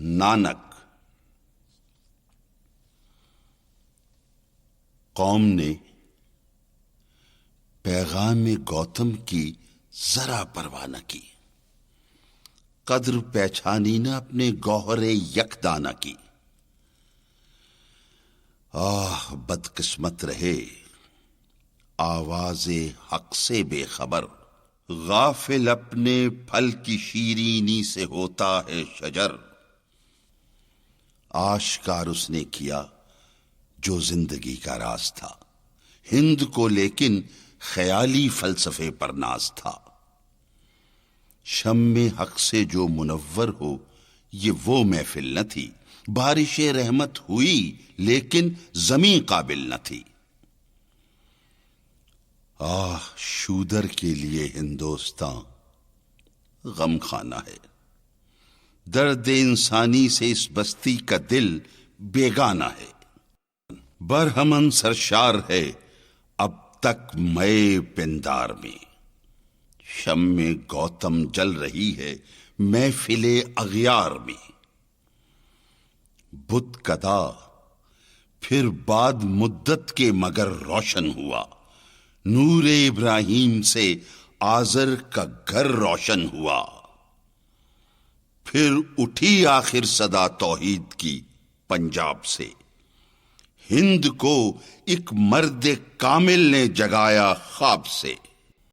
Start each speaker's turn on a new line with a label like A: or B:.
A: نانک۔ قوم نے پیغام گوتم کی ذرا پرواہ نہ کی، قدر پہچانی نہ اپنے گوہر یکداں نہ کی۔ آہ بدقسمت رہے آواز حق سے بے خبر، غافل اپنے پھل کی شیرینی سے ہوتا ہے شجر۔ آشکار اس نے کیا جو زندگی کا راز تھا، ہند کو لیکن خیالی فلسفے پر ناز تھا۔ شم حق سے جو منور ہو یہ وہ محفل نہ تھی، بارش رحمت ہوئی لیکن زمین قابل نہ تھی۔ آہ شودر کے لیے ہندوستاں غم خانہ ہے، درد انسانی سے اس بستی کا دل بیگانہ ہے۔ برہمن سرشار ہے اب تک مئے پندار میں، شم گوتم جل رہی ہے محفل اغیار میں۔ بت کدا پھر بعد مدت کے مگر روشن ہوا، نور ابراہیم سے آذر کا گھر روشن ہوا۔ پھر اٹھی آخر صدا توحید کی پنجاب سے، ہند کو ایک مرد کامل نے جگایا خواب سے۔